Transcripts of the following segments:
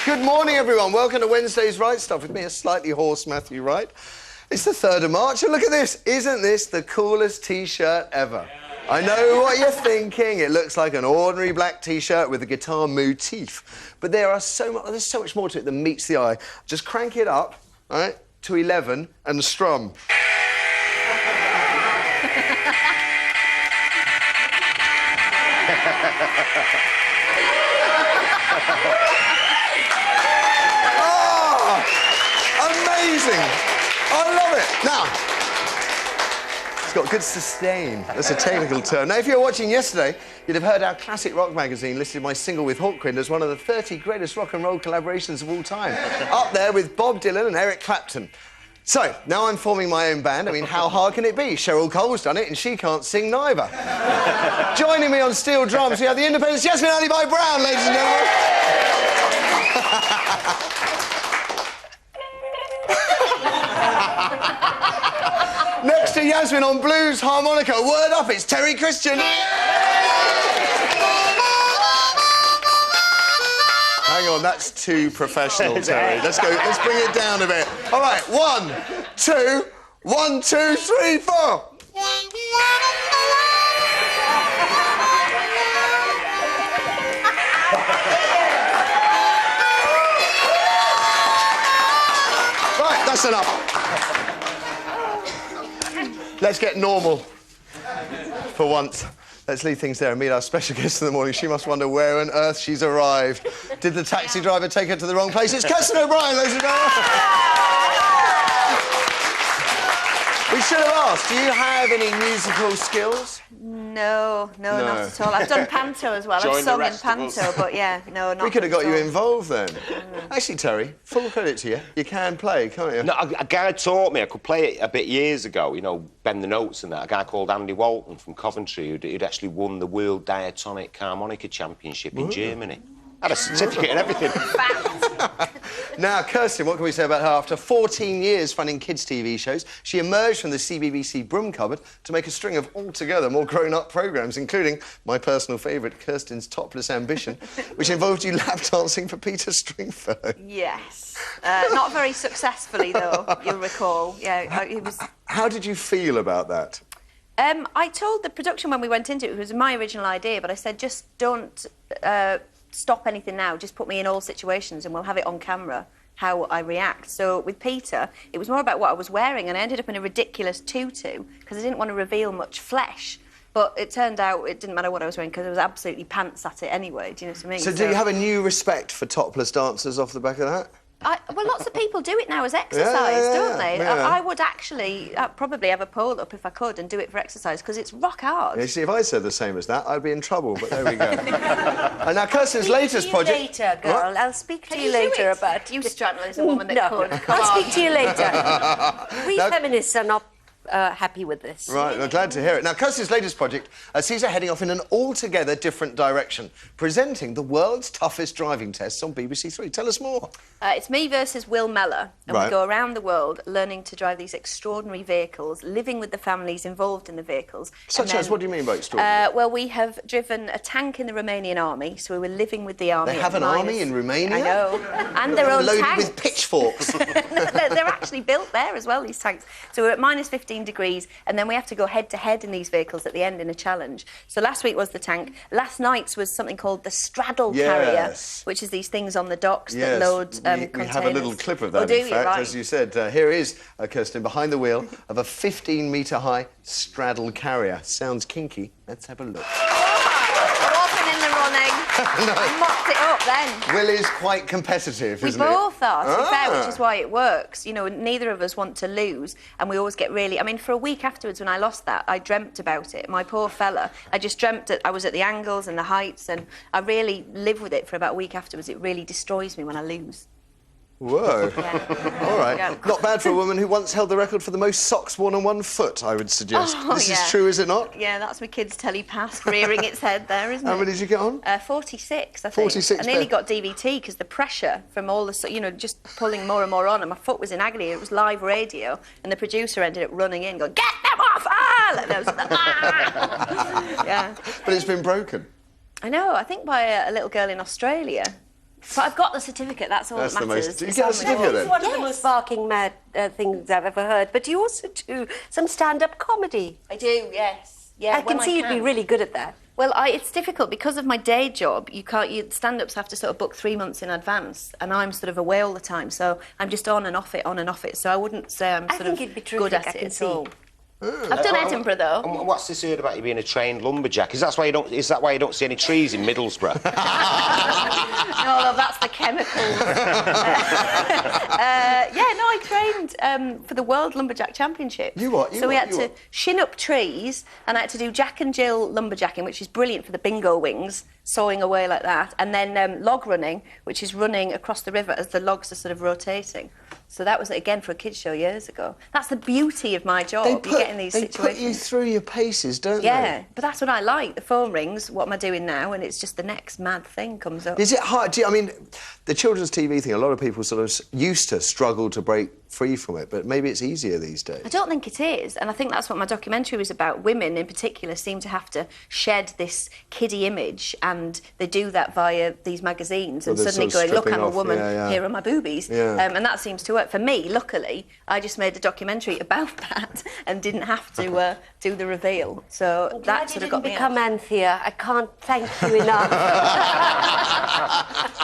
Good morning, everyone. Welcome to Wednesday's Right Stuff with me, a slightly hoarse Matthew Wright. It's the 3rd of March, and look at this. Isn't this the coolest T-shirt ever? I know what you're thinking. It looks like an ordinary black T-shirt with a guitar motif. But there's so much more to it than meets the eye. Just crank it up, all right, to 11 and strum. Amazing! I love it. Now, it's got good sustain. That's a technical term. Now, if you were watching yesterday, you'd have heard our Classic Rock magazine listed my single with Hawkwind as one of the 30 greatest rock and roll collaborations of all time. Up there with Bob Dylan and Eric Clapton. So, now I'm forming my own band. I mean, how hard can it be? Cheryl Cole's done it, and she can't sing neither. Joining me on steel drums, we have the Independents, Yasmin Ali by Brown, ladies and gentlemen. Next to Yasmin on blues harmonica, word up, it's Terry Christian. Hang on, that's too professional, Terry. Let's bring it down a bit. All right, 1, 2, 1, 2, 3, 4. Right, that's enough. Let's get normal for once. Let's leave things there and meet our special guest in the morning. She must wonder where on earth she's arrived. Did the taxi driver take her to the wrong place? It's Kirsten O'Brien, ladies and gentlemen. We should have asked, do you have any musical skills? No, not at all. I've done panto as well. I've sung in panto, but yeah, no, not. We could have got you involved then. Actually, Terry, full credit to you. You can play, can't you? No, a guy taught me. I could play it a bit years ago, you know, bend the notes and that. A guy called Andy Walton from Coventry who'd actually won the World Diatonic Harmonica Championship in Germany. Had a certificate and everything. Now, Kirsten, what can we say about her? After 14 years running kids' TV shows, she emerged from the CBBC broom cupboard to make a string of altogether more grown-up programmes, including my personal favourite, Kirsten's Topless Ambition, which involved you lap dancing for Peter Stringfellow. Yes. Not very successfully, though, you'll recall. Yeah, it was... How did you feel about that? I told the production when we went into it was my original idea, but I said, just don't... stop anything now, just put me in all situations and we'll have it on camera how I react. So with Peter, it was more about what I was wearing, and I ended up in a ridiculous tutu because I didn't want to reveal much flesh. But it turned out it didn't matter what I was wearing because I was absolutely pants at it anyway, do you know what I mean? So do you have a new respect for topless dancers off the back of that? Well, lots of people do it now as exercise, don't they? Yeah. I would actually probably have a pole up if I could and do it for exercise, because it's rock hard. You see, if I said the same as that, I'd be in trouble, but there we go. And now, Kirsten's latest project... later, girl. What? I'll speak to you later about... You straddle as a woman that could. I'll speak to you later. We feminists are not happy with this. Right, I'm glad to hear it. Now, Kirsten's latest project sees her heading off in an altogether different direction, presenting the world's toughest driving tests on BBC Three. Tell us more. It's me versus Will Mellor, and Right. we go around the world learning to drive these extraordinary vehicles, living with the families involved in the vehicles. Such as, what do you mean by extraordinary? Well, we have driven a tank in the Romanian army, so we were living with the army. They have an army in Romania? I know. And their own loaded tanks. with pitchforks. They're actually built there as well, these tanks. So we're at minus 15 degrees, and then we have to go head-to-head in these vehicles at the end in a challenge. So last week was the tank. Last night's was something called the straddle carrier, which is these things on the docks that load containers. We have a little clip of that, in fact, as you said. Here is Kirsten behind the wheel of a 15-metre-high straddle carrier. Sounds kinky. Let's have a look. I wasn't in the running. I mopped it up then. Will is quite competitive, isn't it? We both are, to be fair, which is why it works. You know, neither of us want to lose, and we always get really... I mean, for a week afterwards, when I lost that, I dreamt about it. My poor fella. I just dreamt that I was at the angles and the heights, and I really live with it for about a week afterwards. It really destroys me when I lose. Whoa. Yeah. All right. Yeah. Not bad for a woman who once held the record for the most socks worn on one foot, I would suggest. This is true, is it not? Yeah, that's my kid's telly past rearing its head there, isn't it? How many did you get on? 46, I think. 46. I nearly got DVT because the pressure from all the, you know, just pulling more and more on, and my foot was in agony. It was live radio, and the producer ended up running in, going, "Get them off!" And I was like, "Ah!" Yeah. But it's been broken. I know. I think by a little girl in Australia. But I've got the certificate, that's all That's that the matters. most... You It's get a on the certificate wall. then? It's one of the most barking mad things I've ever heard. But you also do some stand-up comedy. I do, yes. Yeah, I can see you'd be really good at that. Well, it's difficult because of my day job. Stand-ups have to sort of book 3 months in advance, and I'm sort of away all the time, so I'm just on and off it. So I wouldn't say I'm sort of it'd be good terrific, at I it can at see. all. I've done Edinburgh though. And what's this heard about you being a trained lumberjack? Is that why you don't see any trees in Middlesbrough? No, that's the chemicals. I trained for the World Lumberjack Championships. So we had to shin up trees, and I had to do Jack and Jill lumberjacking, which is brilliant for the bingo wings, sawing away like that, and then log running, which is running across the river as the logs are sort of rotating. So that was, again, for a kids' show years ago. That's the beauty of my job. You get in these situations. They put you through your paces, don't they? Yeah, but that's what I like. The phone rings, what am I doing now? And it's just the next mad thing comes up. Is it hard? I mean, the children's TV thing, a lot of people sort of used to struggle to break free from it, but maybe it's easier these days. I don't think it is, and I think that's what my documentary was about. Women, in particular, seem to have to shed this kiddie image, and they do that via these magazines, and suddenly going, look, I'm a woman, here are my boobies. And that seems to work. For me, luckily, I just made a documentary about that and didn't have to do the reveal. So that sort of got me become Anthea. I can't thank you enough.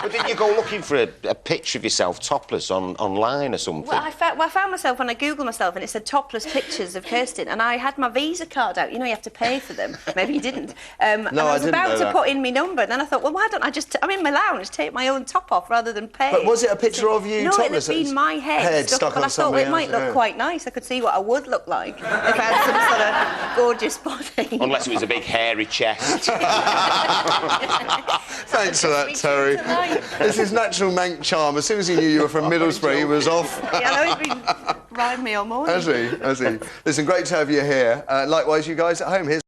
But didn't you go looking for a picture of yourself topless online or something? Well, I found myself when I Googled myself and it said topless pictures of Kirsten, and I had my Visa card out. You know, you have to pay for them. Maybe you didn't. And I was about to put in my number, and then I thought, well, why don't I just... I'm in my lounge, take my own top off rather than pay. But was it a picture of you topless? No, it had been my head stuck on. I thought it might look quite nice. I could see what I would look like if I had some sort of gorgeous body. Unless it was a big hairy chest. Thanks for that, Terry. This is natural Manc charm. As soon as he knew you were from Middlesbrough, he was off. Yeah, I know he's been riding me all morning. Has he? Listen, great to have you here. Likewise, you guys at home. Here's